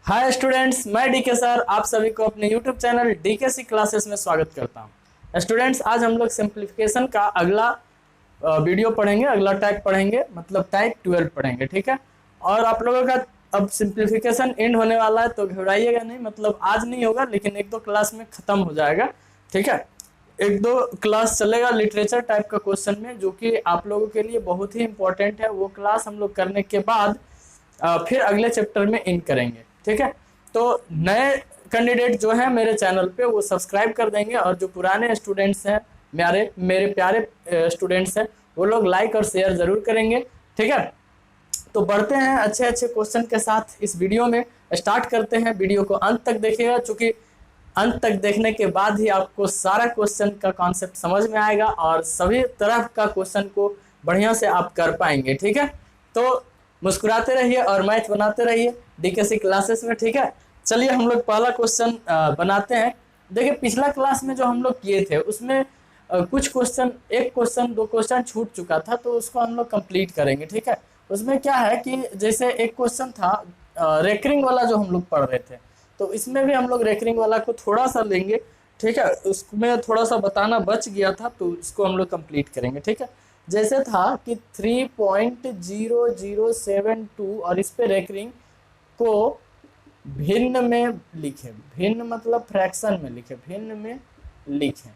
Hi students, मैं DK sir आप सभी को अपने यूट्यूब चैनल डीकेसी क्लासेस में स्वागत करता हूं। स्टूडेंट्स, आज हम लोग सिंप्लीफिकेशन का अगला वीडियो पढ़ेंगे, अगला टाइप पढ़ेंगे, मतलब टाइप 12 पढ़ेंगे। ठीक है, और आप लोगों का अब सिंप्लीफिकेशन एंड होने वाला है, तो घबराइएगा नहीं। मतलब आज नहीं होगा, लेकिन एक दो क्लास में खत्म हो जाएगा। ठीक है, एक दो क्लास चलेगा लिटरेचर टाइप का क्वेश्चन में, जो कि आप लोगों के लिए बहुत ही इंपॉर्टेंट है। वो क्लास हम लोग करने के बाद फिर अगले चैप्टर में इन करेंगे। ठीक है, तो नए कैंडिडेट जो है मेरे चैनल पे वो सब्सक्राइब कर देंगे, और जो पुराने स्टूडेंट्स हैं, मेरे प्यारे स्टूडेंट्स हैं, वो लोग लाइक और शेयर जरूर करेंगे। ठीक है, तो बढ़ते हैं अच्छे अच्छे क्वेश्चन के साथ इस वीडियो में। स्टार्ट करते हैं, वीडियो को अंत तक देखिएगा, चूंकि अंत तक देखने के बाद ही आपको सारा क्वेश्चन का कॉन्सेप्ट समझ में आएगा और सभी तरह का क्वेश्चन को बढ़िया से आप कर पाएंगे। ठीक है, तो मुस्कुराते रहिए और मैथ बनाते रहिए डीकेसी क्लासेस में। ठीक है, चलिए हम लोग पहला क्वेश्चन बनाते हैं। देखिए, पिछला क्लास में जो हम लोग किए थे उसमें कुछ क्वेश्चन, एक क्वेश्चन दो क्वेश्चन छूट चुका था, तो उसको हम लोग कंप्लीट करेंगे। ठीक है, उसमें क्या है कि जैसे एक क्वेश्चन था रेकरिंग वाला जो हम लोग पढ़ रहे थे, तो इसमें भी हम लोग रेकरिंग वाला को थोड़ा सा लेंगे। ठीक है, उसमें थोड़ा सा बताना बच गया था, तो इसको हम लोग कंप्लीट करेंगे। ठीक है, जैसे था कि 3.0072 और इस पे रेकरिंग को भिन्न में लिखे, भिन्न मतलब फ्रैक्शन में लिखे, भिन्न में लिखे,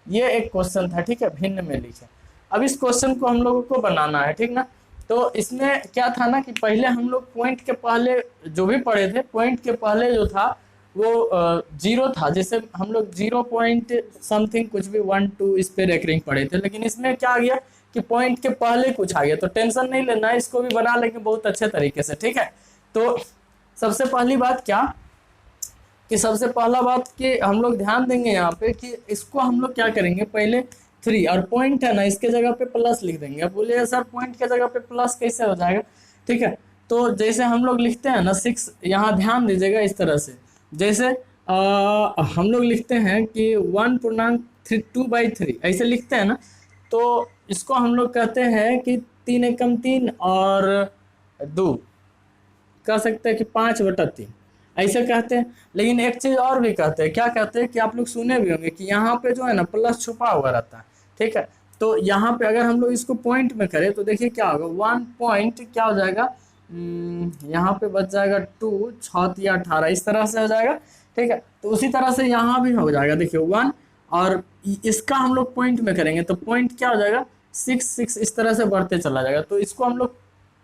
ये एक क्वेश्चन था। ठीक है, भिन्न में लिखे। अब इस क्वेश्चन को हम लोगों को बनाना है, ठीक ना। तो इसमें क्या था ना कि पहले हम लोग पॉइंट के पहले जो भी पढ़े थे, पॉइंट के पहले जो था वो जीरो था। जैसे हम लोग 0 पॉइंट समथिंग कुछ भी 1 2 इस पे रेकरिंग पढ़े थे, लेकिन इसमें क्या आ गया कि पॉइंट के पहले कुछ आ गया। तो टेंशन नहीं लेना है, इसको भी बना लेंगे बहुत अच्छे तरीके से। ठीक है, तो सबसे पहली बात क्या कि सबसे पहला बात कि हम लोग ध्यान देंगे यहाँ पे कि इसको हम लोग क्या करेंगे, पहले 3 और पॉइंट है ना, इसके जगह पे प्लस लिख देंगे। अब बोलिए सर पॉइंट के जगह पे प्लस कैसे हो जाएगा। ठीक है, तो जैसे हम लोग लिखते हैं ना 6, यहाँ ध्यान दीजिएगा इस तरह से। जैसे हम लोग लिखते हैं कि 1.2/3 ऐसे लिखते हैं ना, तो इसको हम लोग कहते हैं कि 3 एकम 3 और 2 कह सकते हैं कि 5/3 ऐसे कहते हैं। लेकिन एक चीज़ और भी कहते हैं, क्या कहते हैं कि आप लोग सुने भी होंगे कि यहाँ पे जो है ना प्लस छुपा हुआ रहता है। ठीक है, तो यहाँ पे अगर हम लोग इसको पॉइंट में करें तो देखिए क्या होगा, 1 पॉइंट क्या हो जाएगा, यहाँ पे बच जाएगा 2 6 या 18 इस तरह से हो जाएगा। ठीक है, तो उसी तरह से यहाँ भी हो जाएगा, देखिए 1, और इसका हम लोग पॉइंट में करेंगे तो पॉइंट क्या हो जाएगा 6 6 इस तरह से बढ़ते चला जाएगा। तो इसको हम लोग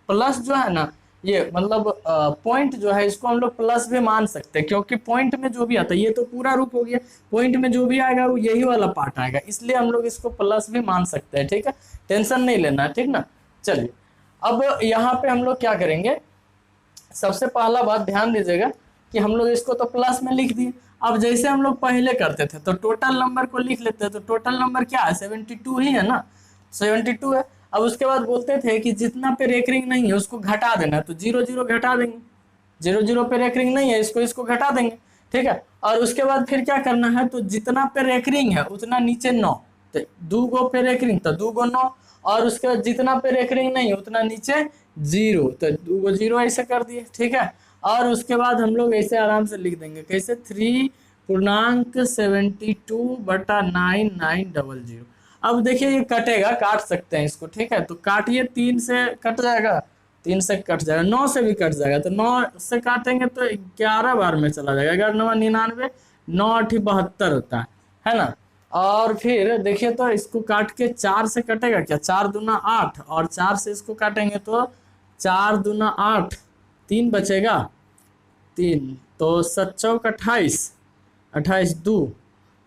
प्लस जो है ना, ये मतलब पॉइंट जो है इसको हम लोग प्लस भी मान सकते हैं, क्योंकि पॉइंट में जो भी आता है, ये तो पूरा रूप हो गया, पॉइंट में जो भी आएगा वो यही वाला पार्ट आएगा, इसलिए हम लोग इसको प्लस भी मान सकते हैं। ठीक है, टेंशन नहीं लेना है, ठीक ना। चलिए, अब यहाँ पे हम लोग क्या करेंगे, सबसे पहला बात ध्यान दीजिएगा कि हम लोग इसको तो प्लस में लिख दिए। अब जैसे हम लोग पहले करते थे तो टोटल नंबर को लिख लेते हैं, तो टोटल नंबर क्या है 72 ही है ना, 72 है। अब उसके बाद बोलते थे कि जितना पे रेकरिंग नहीं है उसको घटा देना है, तो 0 0 घटा देंगे, 0 0 पे रेकरिंग नहीं है इसको घटा देंगे। ठीक है, और उसके बाद फिर क्या करना है, तो जितना पे रेकरिंग है उतना नीचे 9, तो 2 गो पे रेकरिंग तो 2 गो 9, और उसके बाद जितना पे रेकरिंग नहीं है उतना नीचे 0, तो 2 गो 0 ऐसे कर दिए। ठीक है, और उसके बाद हम लोग ऐसे आराम से लिख देंगे, कैसे 3.72/9900। अब देखिए ये कटेगा, काट सकते हैं इसको। ठीक है, तो काटिए, 3 से कट जाएगा, 3 से कट जाएगा, 9 से भी कट जाएगा, तो 9 से काटेंगे तो 11 बार में चला जाएगा, 11 9 99, 9 8 72 होता है ना। और फिर देखिए तो इसको काट के 4 से कटेगा क्या, 4 दूना 8, और 4 से इसको काटेंगे तो 4 दूना 8, 3 बचेगा, 3 तो 7 चौक 28, 28 2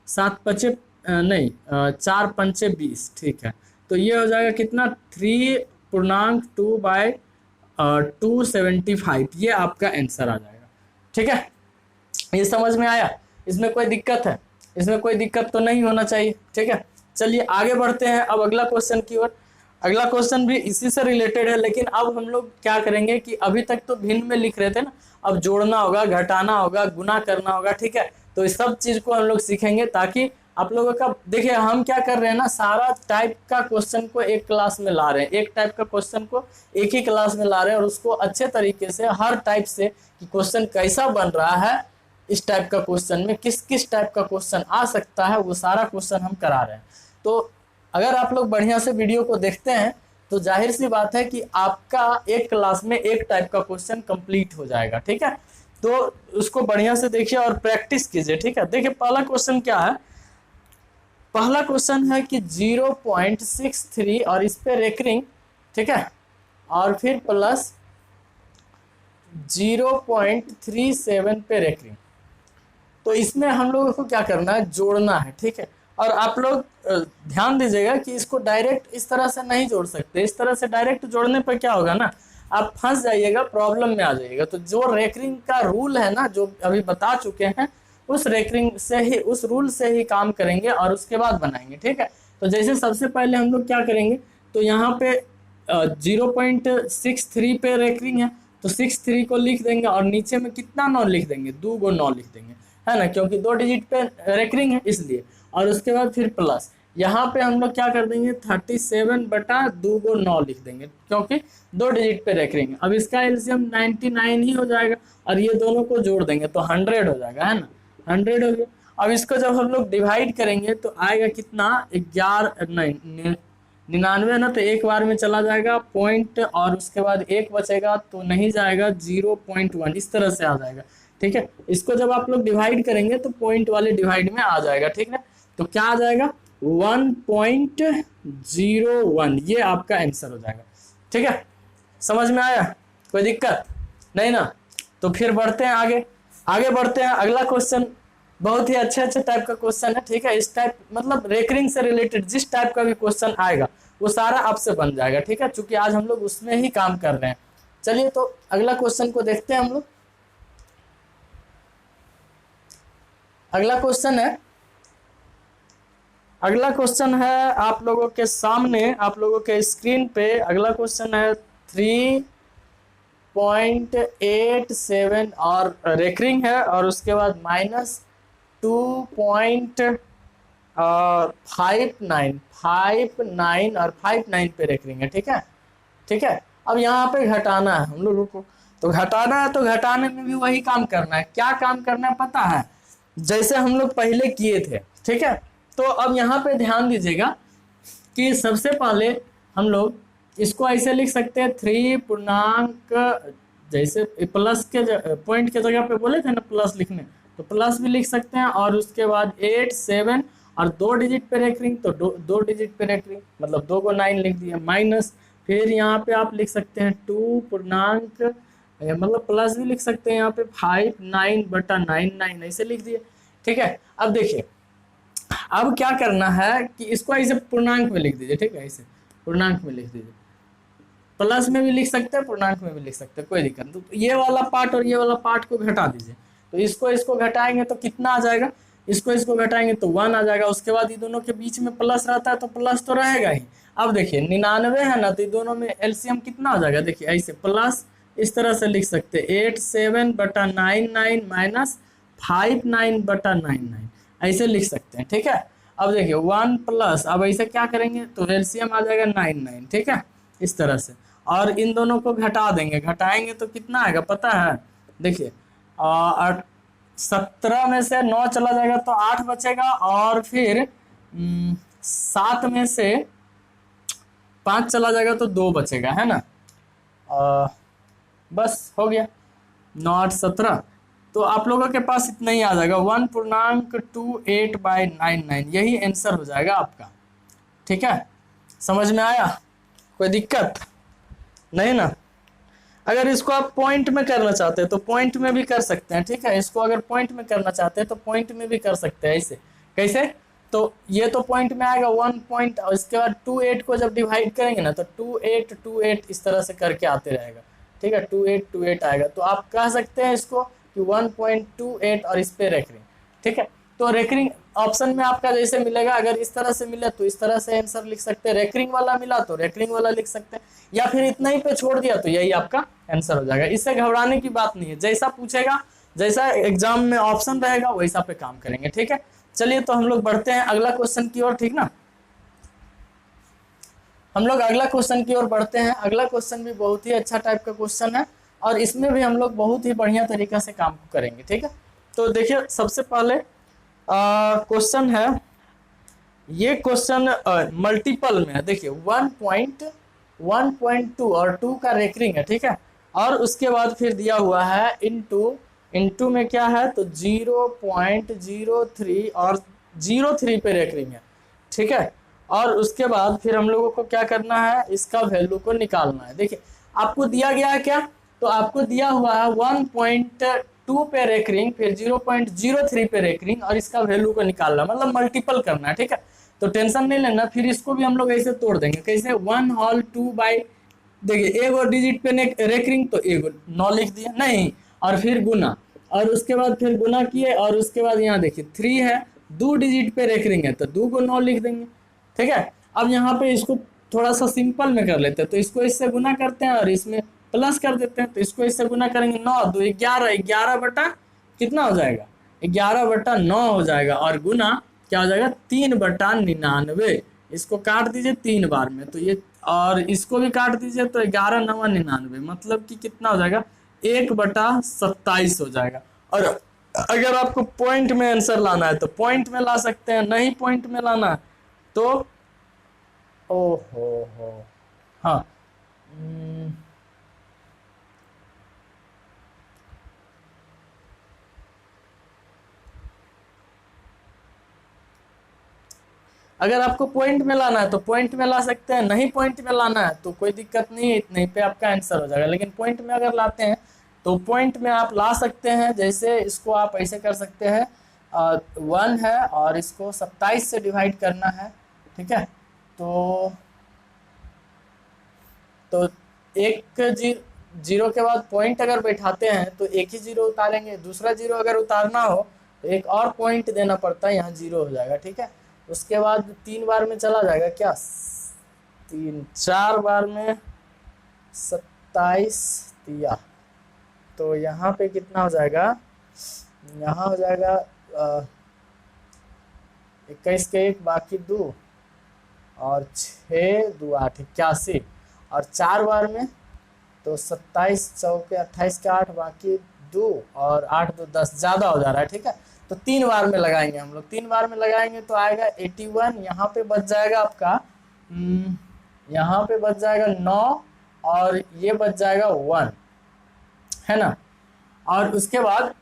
7 पचे नहीं 4 पंचे 20। ठीक है, तो ये हो जाएगा कितना 3.2/275, ये आपका आंसर आ जाएगा। ठीक है, ये समझ में आया, इसमें कोई दिक्कत है, इसमें कोई दिक्कत तो नहीं होना चाहिए। ठीक है, चलिए आगे बढ़ते हैं अब अगला क्वेश्चन की ओर। अगला क्वेश्चन भी इसी से रिलेटेड है, लेकिन अब हम लोग क्या करेंगे कि अभी तक तो भिन्न में लिख रहे थे ना, अब जोड़ना होगा, घटाना होगा, गुना करना होगा। ठीक है, तो इस सब चीज़ को हम लोग सीखेंगे ताकि आप लोगों का देखिए, हम क्या कर रहे हैं ना, सारा टाइप का क्वेश्चन को एक क्लास में ला रहे हैं, एक टाइप का क्वेश्चन को एक ही क्लास में ला रहे हैं, और उसको अच्छे तरीके से हर टाइप से कि क्वेश्चन कैसा बन रहा है, इस टाइप का क्वेश्चन में किस किस टाइप का क्वेश्चन आ सकता है, वो सारा क्वेश्चन हम करा रहे हैं। तो अगर आप लोग बढ़िया से वीडियो को देखते हैं तो जाहिर सी बात है कि आपका एक क्लास में एक टाइप का क्वेश्चन कंप्लीट हो जाएगा। ठीक है, तो उसको बढ़िया से देखिए और प्रैक्टिस कीजिए। ठीक है, देखिए पहला क्वेश्चन क्या है। पहला क्वेश्चन है कि 0.63 और इस पे रेकरिंग, ठीक है, और फिर प्लस 0.37 पे रेकरिंग। तो इसमें हम लोगों को क्या करना है, जोड़ना है। ठीक है, और आप लोग ध्यान दीजिएगा कि इसको डायरेक्ट इस तरह से नहीं जोड़ सकते। इस तरह से डायरेक्ट जोड़ने पर क्या होगा ना, आप फंस जाइएगा, प्रॉब्लम में आ जाइएगा। तो जो रेकरिंग का रूल है ना, जो अभी बता चुके हैं, उस रेकरिंग से ही, उस रूल से ही काम करेंगे और उसके बाद बनाएंगे। ठीक है, तो जैसे सबसे पहले हम लोग क्या करेंगे, तो यहाँ पे 0.63 पे रेकरिंग है, तो 63 को लिख देंगे और नीचे में कितना 9 लिख देंगे, 2 गो 9 लिख देंगे, है ना, क्योंकि 2 डिजिट पे रेकरिंग है इसलिए। और उसके बाद फिर प्लस, यहाँ पे हम लोग क्या कर देंगे, 37 बटा 2 गो 9 लिख देंगे, क्योंकि 2 डिजिट पे रेकरिंग है। अब इसका एलसीएम 99 ही हो जाएगा, और ये दोनों को जोड़ देंगे तो 100 हो जाएगा, है ना, 100 हो गया। अब इसको जब हम लोग डिवाइड करेंगे तो आएगा कितना, 11 नहीं 99 ना, तो एक बार में चला जाएगा पॉइंट, और उसके बाद एक बचेगा तो नहीं जाएगा, 0.1 इस तरह से आ जाएगा। ठीक है, इसको जब आप लोग डिवाइड करेंगे तो पॉइंट वाले डिवाइड में आ जाएगा। ठीक है, तो क्या आ जाएगा, 1.01, ये आपका आंसर हो जाएगा। ठीक है, समझ में आया, कोई दिक्कत नहीं ना। तो फिर बढ़ते हैं आगे, आगे बढ़ते हैं। अगला क्वेश्चन बहुत ही अच्छे अच्छे टाइप का क्वेश्चन है। ठीक है, इस टाइप मतलब रेकरिंग से रिलेटेड जिस टाइप का भी क्वेश्चन आएगा वो सारा आपसे बन जाएगा। ठीक है, चूंकि आज हम लोग उसमें ही काम कर रहे हैं। चलिए तो अगला क्वेश्चन को देखते हैं हम लोग। अगला क्वेश्चन है, अगला क्वेश्चन है आप लोगों के सामने, आप लोगों के स्क्रीन पे अगला क्वेश्चन है 3.87 और रेकरिंग है, और उसके बाद -2.59 और 59 पे रेकरिंग है। ठीक है, ठीक है, अब यहाँ पे घटाना है हम लोगों को, तो घटाना है, तो घटाने में भी वही काम करना है। क्या काम करना है पता है, जैसे हम लोग पहले किए थे। ठीक है, तो अब यहाँ पे ध्यान दीजिएगा कि सबसे पहले हम लोग इसको ऐसे लिख सकते हैं, 3 पूर्णांक, जैसे प्लस के पॉइंट के जगह पे बोले थे ना प्लस लिखने, तो प्लस भी लिख सकते हैं, और उसके बाद 8, 7 और 2 डिजिट पे रेकरिंग, तो 2 डिजिट पे रेकरिंग मतलब 2 को 9 लिख दिया, माइनस फिर यहाँ पे आप लिख सकते हैं 2 पूर्णांक, मतलब प्लस भी लिख सकते हैं यहाँ पे 59 बटा 99 ऐसे लिख दिए। ठीक है, अब देखिए, अब क्या करना है कि इसको ऐसे पूर्णांक में लिख दीजिए। ठीक है, ऐसे पूर्णांक में लिख दीजिए, प्लस में भी लिख सकते हैं, पूर्णांक में भी लिख सकते हैं, कोई दिक्कत नहीं। तो ये वाला पार्ट और ये वाला पार्ट को घटा दीजिए, तो इसको घटाएंगे तो कितना आ जाएगा, इसको घटाएंगे तो 1 आ जाएगा। उसके बाद ये दोनों के बीच में प्लस रहता है तो प्लस तो रहेगा ही। अब देखिए 99 है ना, तो ये दोनों में एलसीएम कितना हो जाएगा, देखिए ऐसे प्लस इस तरह से लिख सकते हैं, 87 बटा 99 माइनस 59 बटा 99 ऐसे लिख सकते हैं। ठीक है, अब देखिए 1 प्लस, अब ऐसे क्या करेंगे तो एलसीएम आ जाएगा 99। ठीक है, इस तरह से, और इन दोनों को घटा देंगे, घटाएंगे तो कितना आएगा पता है, देखिए 17 में से 9 चला जाएगा तो 8 बचेगा, और फिर 7 में से 5 चला जाएगा तो 2 बचेगा, है ना। बस हो गया, 9, 8, 17, तो आप लोगों के पास इतना ही आ जाएगा, 1.28/99, यही आंसर हो जाएगा आपका। ठीक है, समझ में आया, कोई दिक्कत नहीं ना। अगर इसको आप पॉइंट में करना चाहते हैं तो पॉइंट में भी कर सकते हैं। ठीक है, इसको अगर पॉइंट में करना चाहते हैं तो पॉइंट में भी कर सकते हैं। ऐसे कैसे, तो ये तो पॉइंट में आएगा 1 पॉइंट, और इसके बाद 28 को जब डिवाइड करेंगे ना तो 28 इस तरह से करके आते रहेगा। ठीक है, 28 आएगा, तो आप कह सकते हैं इसको कि 1.28 और इस पे रेकरिंग। ठीक है, तो रेकरिंग ऑप्शन में आपका जैसे मिलेगा, अगर इस तरह से मिला तो इस तरह से आंसर लिख सकते हैं, रेकरिंग वाला मिला तो रेकरिंग वाला लिख सकते हैं, या फिर इतना ही पे छोड़ दिया तो यही आपका आंसर हो जाएगा। इससे घबराने की बात नहीं है, जैसा पूछेगा, जैसा एग्जाम में ऑप्शन रहेगा वैसा पे काम करेंगे। ठीक है, चलिए तो हम लोग बढ़ते हैं अगला क्वेश्चन की ओर, ठीक ना। हम लोग अगला क्वेश्चन की ओर बढ़ते हैं। अगला क्वेश्चन भी बहुत ही अच्छा टाइप का क्वेश्चन है और इसमें भी हम लोग बहुत ही बढ़िया तरीका से काम करेंगे, ठीक है। तो देखिए सबसे पहले क्वेश्चन है, ये क्वेश्चन मल्टीपल में है। देखिए 1.1.2 और 2 का रेकरिंग है, ठीक है। और उसके बाद फिर दिया हुआ है इनटू में क्या है तो 0.03 और 03 पे रेकरिंग है, ठीक है। और उसके बाद फिर हम लोगों को क्या करना है, इसका वैल्यू को निकालना है। देखिए आपको दिया गया है क्या, तो आपको दिया हुआ है 1.2 पे रेकरिंग, फिर 0.03 पे रेकरिंग और इसका वैल्यू को निकालना, मतलब मल्टीपल करना है, ठीक है। तो टेंशन नहीं लेना, फिर इसको भी हम लोग ऐसे तोड़ देंगे। कैसे, 1 होल 2 बाई, देखिए एक और डिजिट पे रेकरिंग तो एक 9 लिख दिया नहीं, और फिर गुना, और उसके बाद फिर गुना किए, और उसके बाद यहाँ देखिए 3 है, 2 डिजिट पे रेकरिंग है तो 2 को 9 लिख देंगे, ठीक है। अब यहाँ पे इसको थोड़ा सा सिंपल में कर लेते हैं, तो इसको इससे गुना करते हैं और इसमें प्लस कर देते हैं। तो इसको इससे गुना करेंगे, 9 2 11, 11 बटा कितना हो जाएगा, 11/9 हो जाएगा, और गुना क्या हो जाएगा 3/99। इसको काट दीजिए 3 बार में, तो ये, और इसको भी काट दीजिए तो 11 9 99, मतलब कि कितना हो जाएगा 1/27 हो जाएगा। और अगर आपको पॉइंट में आंसर लाना है तो पॉइंट में ला सकते हैं, नहीं पॉइंट में लाना है तो हो हाँ, अगर आपको पॉइंट में लाना है तो पॉइंट में ला सकते हैं, नहीं पॉइंट में लाना है तो कोई दिक्कत नहीं है, इतने पे आपका आंसर हो जाएगा। लेकिन पॉइंट में अगर लाते हैं तो पॉइंट में आप ला सकते हैं, जैसे इसको आप ऐसे कर सकते हैं, 1 है और इसको 27 से डिवाइड करना है, ठीक है। तो एक जीरो के बाद पॉइंट अगर बैठाते हैं तो एक ही जीरो उतारेंगे, दूसरा जीरो अगर उतारना हो तो एक और पॉइंट देना पड़ता है, यहाँ जीरो हो जाएगा, ठीक है। उसके बाद 3 बार में चला जाएगा क्या, 4 बार में 27 दिया, तो यहाँ पे कितना हो जाएगा, यहाँ हो जाएगा 21 के 1 बाकी 2 और 6 2 8 81, और 4 बार में तो 27 चौके 28 के 8 बाकी 2 और 8 2 10, ज़्यादा हो जा रहा है, ठीक है। तो 3 बार में लगाएंगे हम लोग, 3 बार में लगाएंगे तो आएगा 81, यहाँ पे बच जाएगा आपका, यहाँ पे बच जाएगा 9 और ये बच जाएगा 1, है ना। और उसके बाद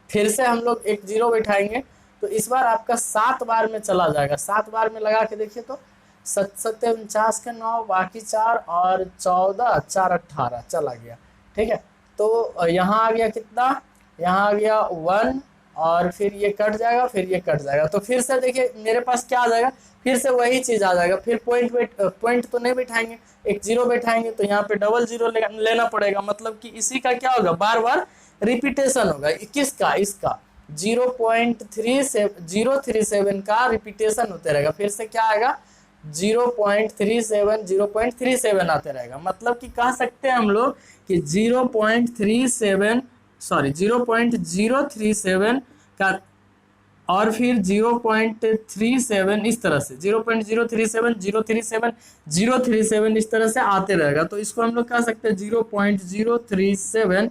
फिर से हम लोग एक जीरो बैठाएंगे, तो इस बार आपका 7 बार में चला जाएगा। 7 बार में लगा के देखिए तो 7 49 के 9 बाकी 4 और 14 4 18 चला गया, ठीक है। तो यहाँ आ गया कितना, यहाँ आ गया 1 और फिर ये कट जाएगा, फिर ये कट जाएगा, तो फिर से देखिए मेरे पास क्या आ जाएगा, फिर से वही चीज़ आ जाएगा। फिर पॉइंट तो नहीं बैठाएंगे, एक जीरो बैठाएंगे तो यहाँ पे डबल जीरो लेना पड़ेगा, मतलब कि इसी का क्या होगा, बार बार रिपीटेशन होगा। किसका, इसका 0.37 का रिपीटेशन होते रहेगा, फिर से क्या आएगा 0.37 आते रहेगा। मतलब कि कह सकते हैं हम लोग कि 0.037 का, और फिर 0.37 इस तरह से 0.037 037 037 इस तरह से आते रहेगा। तो इसको हम लोग कह सकते हैं 0.037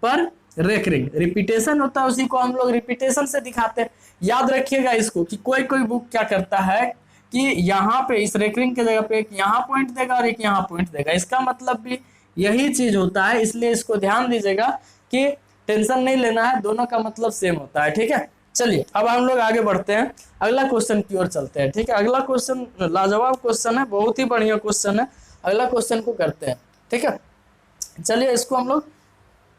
पर रेकरिंग, रिपीटेशन होता है, उसी को हम लोग रिपीटेशन से दिखाते हैं। याद रखिएगा इसको कि कोई कोई बुक क्या करता है कि यहाँ पे इस रेकरिंग के जगह पे एक यहाँ पॉइंट देगा और एक यहाँ पॉइंट देगा, इसका मतलब भी यही चीज होता है, इसलिए इसको ध्यान दीजिएगा कि टेंशन नहीं लेना है, दोनों का मतलब सेम होता है, ठीक है। चलिए अब हम लोग आगे बढ़ते हैं, अगला क्वेश्चन की ओर चलते हैं, ठीक है। अगला क्वेश्चन लाजवाब क्वेश्चन है, बहुत ही बढ़िया क्वेश्चन है, अगला क्वेश्चन को करते हैं, ठीक है। चलिए इसको हम लोग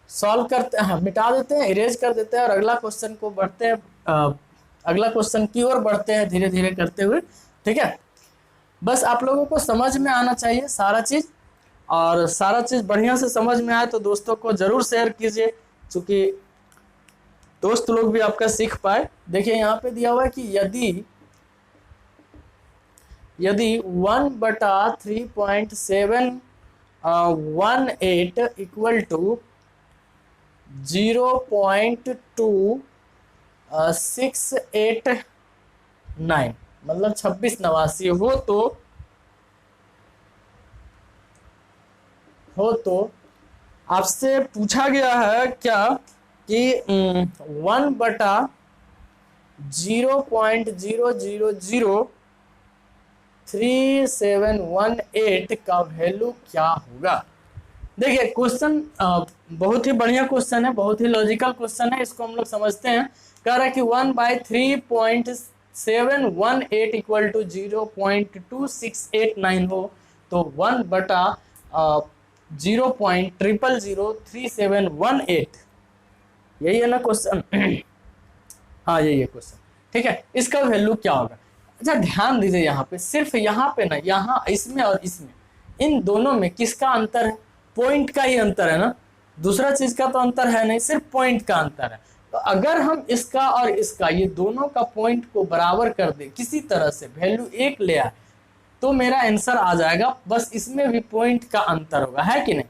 सॉल्व करते हैं, मिटा देते हैं, इरेज कर देते हैं, और अगला क्वेश्चन को बढ़ते हैं, अगला क्वेश्चन की ओर बढ़ते हैं धीरे धीरे करते हुए, ठीक है। बस आप लोगों को समझ में आना चाहिए सारा चीज़, और सारा चीज़ बढ़िया से समझ में आए तो दोस्तों को ज़रूर शेयर कीजिए, क्योंकि दोस्त लोग भी आपका सीख पाए। देखिए यहाँ पे दिया हुआ है कि यदि 1/3.718 इक्वल टू 0.2 689 मतलब 2689 हो तो आपसे पूछा गया है क्या कि 1/0.0003718 का वैल्यू क्या होगा। देखिए क्वेश्चन बहुत ही बढ़िया क्वेश्चन है, बहुत ही लॉजिकल क्वेश्चन है, इसको हम लोग समझते हैं। कह रहा है कि 1/3.718 इक्वल टू 0.2689 हो तो 1/0.0003718 यही है ना क्वेश्चन। हाँ यही है क्वेश्चन, ठीक है। इसका वैल्यू क्या होगा। अच्छा ध्यान दीजिए यहाँ पे, सिर्फ यहाँ पे ना, यहाँ इसमें और इसमें, इन दोनों में किसका अंतर है, पॉइंट का ही अंतर है ना, दूसरा चीज का तो अंतर है नहीं, सिर्फ पॉइंट का अंतर है। तो अगर हम इसका और इसका, ये दोनों का पॉइंट को बराबर कर दे, किसी तरह से वैल्यू 1 ले आए, तो मेरा आंसर आ जाएगा। बस इसमें भी पॉइंट का अंतर होगा, है कि नहीं।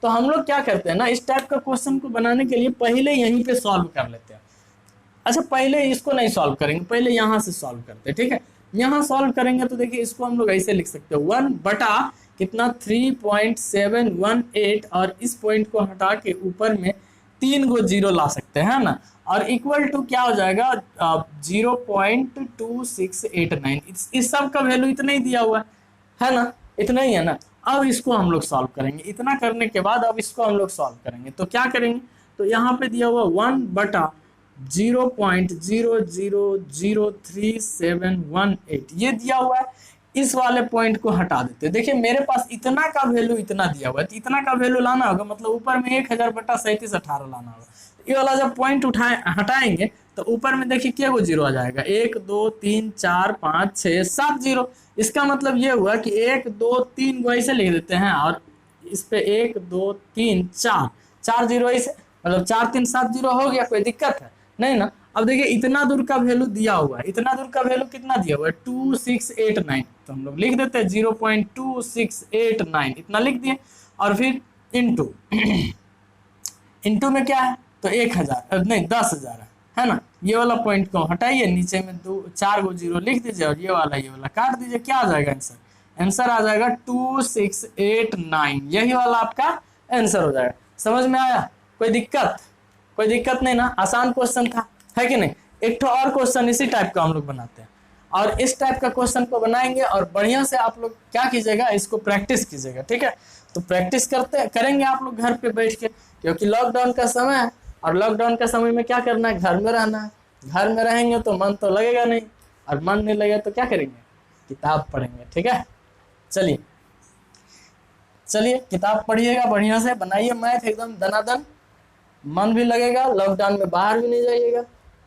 तो हम लोग क्या करते हैं ना, इस टाइप का क्वेश्चन को बनाने के लिए पहले यहीं पे सॉल्व कर लेते हैं। अच्छा पहले इसको नहीं सॉल्व करेंगे, पहले यहाँ से सॉल्व करते हैं, ठीक है। यहाँ सॉल्व करेंगे तो देखिए इसको हम लोग ऐसे लिख सकते हैं, 1 बटा कितना 3.718 और इस पॉइंट को हटा के ऊपर में 3 गो जीरो ला सकते हैं ना, और इक्वल टू क्या हो जाएगा 0.2689। इस सब का वैल्यू इतना ही दिया हुआ है ना, इतना ही है ना। अब इसको हम लोग सॉल्व करेंगे, इतना करने के बाद अब इसको हम लोग सॉल्व करेंगे। तो क्या करेंगे, तो यहाँ पे दिया हुआ 1 बटा 0.00033718 ये दिया हुआ है, इस वाले पॉइंट को हटा देते हैं। देखिए मेरे पास इतना का वैल्यू इतना दिया हुआ है, तो इतना का वैल्यू लाना होगा, मतलब ऊपर में 1000/3718 लाना होगा। ये वाला जब पॉइंट हटाएंगे तो ऊपर में देखिए क्या वो जीरो आ जाएगा, 1 2 3 4 5 6 7 जीरो। इसका मतलब ये हुआ कि 1 2 3 को ऐसे लिख देते हैं, और इस पे 1 2 3 4 जीरो ऐसे, मतलब 4 3 7 जीरो हो गया। कोई दिक्कत है नहीं ना। अब देखिए इतना दूर का वैल्यू दिया हुआ है, इतना दूर का वैल्यू कितना दिया हुआ है 2689, तो हम लोग लिख देते हैं 0.2689 इतना लिख दिए, और फिर इनटू इनटू में क्या है तो 1000 नहीं 10,000 है ना। ये वाला पॉइंट को हटाइए, नीचे में 4 गो जीरो लिख दीजिए, और ये वाला काट दीजिए। क्या आ जाएगा आंसर, आंसर आ जाएगा 2689, यही वाला आपका आंसर हो जाएगा। समझ में आया, कोई दिक्कत नहीं ना, आसान क्वेश्चन था, है कि नहीं। एक तो और क्वेश्चन इसी टाइप का हम लोग बनाते हैं, और इस टाइप का क्वेश्चन को बनाएंगे, और बढ़िया से आप लोग क्या कीजिएगा, इसको प्रैक्टिस कीजिएगा, ठीक है। तो प्रैक्टिस करेंगे आप लोग घर पे बैठ के, क्योंकि लॉकडाउन का समय है, और लॉकडाउन का समय में क्या करना है, घर में रहना है। घर में रहेंगे तो मन तो लगेगा नहीं, और मन नहीं लगेगा तो क्या करेंगे, किताब पढ़ेंगे, ठीक है। चलिए किताब पढ़िएगा, बढ़िया से बनाइए मैथ एकदम दनादन, मन भी लगेगा, लॉकडाउन में बाहर भी नहीं जाइएगा,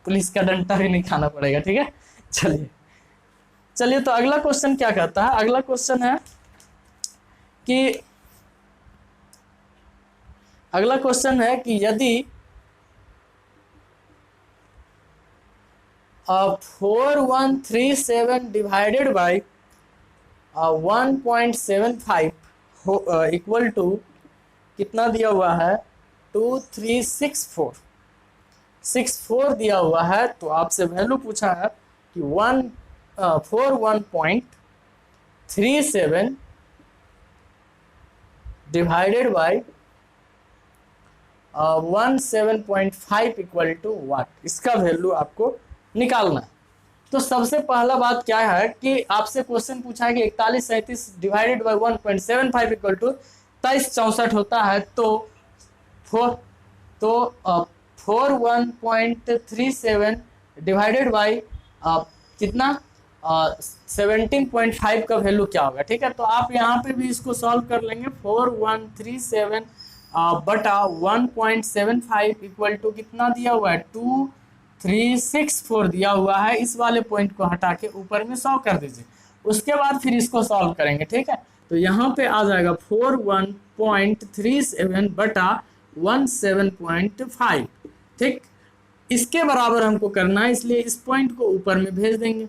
पुलिस का डंडा भी नहीं खाना पड़ेगा, ठीक है। चलिए तो अगला क्वेश्चन क्या कहता है, अगला क्वेश्चन है कि यदि 4137 डिवाइडेड बाई 1.75 इक्वल टू कितना दिया हुआ है 2364 दिया हुआ है, तो आपसे वैल्यू पूछा है कि 41.37 divided by 17.5 equal to what, इसका वैल्यू आपको निकालना है। तो सबसे पहला बात क्या है कि आपसे क्वेश्चन पूछा है कि 4137 डिवाइडेड बाई 1.75 इक्वल टू 2364 होता है, तो 41.37 डिवाइडेड बाई कितना 17.5 का वैल्यू क्या होगा, ठीक है। तो आप यहाँ पे भी इसको सॉल्व कर लेंगे, 4137 बटा 1.75 इक्वल टू कितना दिया हुआ है 2364 दिया हुआ है। इस वाले पॉइंट को हटा के ऊपर में 100 कर दीजिए, उसके बाद फिर इसको सॉल्व करेंगे, ठीक है। तो यहाँ पे आ जाएगा 41.37 बटा 17.5, ठीक। इसके बराबर हमको करना है, इसलिए इस पॉइंट को ऊपर में भेज देंगे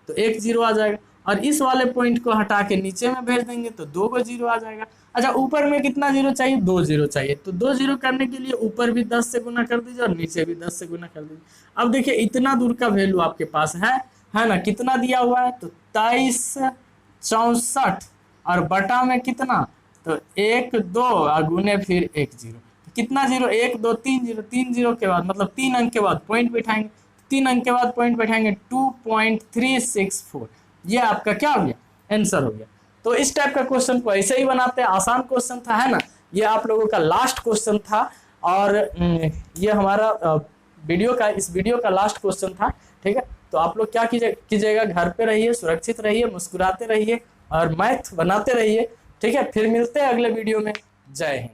तो 1 जीरो आ जाएगा, और इस वाले पॉइंट को हटा के नीचे में भेज देंगे तो 2 गो जीरो आ जाएगा। अच्छा ऊपर में कितना जीरो चाहिए, 2 जीरो चाहिए, तो 2 जीरो करने के लिए ऊपर भी 10 से गुना कर दीजिए और नीचे भी 10 से गुना कर दीजिए। अब देखिए इतना दूर का वैल्यू आपके पास है ना, कितना दिया हुआ है, तो 2364 और बटा में कितना, तो 1 2 और गुने फिर 1 जीरो, कितना जीरो, 1 2 3 जीरो, 3 जीरो के बाद मतलब 3 अंक के बाद पॉइंट बैठाएंगे, 3 अंक के बाद पॉइंट बैठाएंगे 2.364, ये आपका क्या हो गया, आंसर हो गया। तो इस टाइप का क्वेश्चन को ऐसे ही बनाते हैं, आसान क्वेश्चन था, है ना। ये आप लोगों का लास्ट क्वेश्चन था और ये हमारा इस वीडियो का लास्ट क्वेश्चन था, ठीक है। तो आप लोग क्या कीजिएगा, घर पे रहिए, सुरक्षित रहिए, मुस्कुराते रहिए और मैथ बनाते रहिए, ठीक है। फिर मिलते हैं अगले वीडियो में। जय हिंद।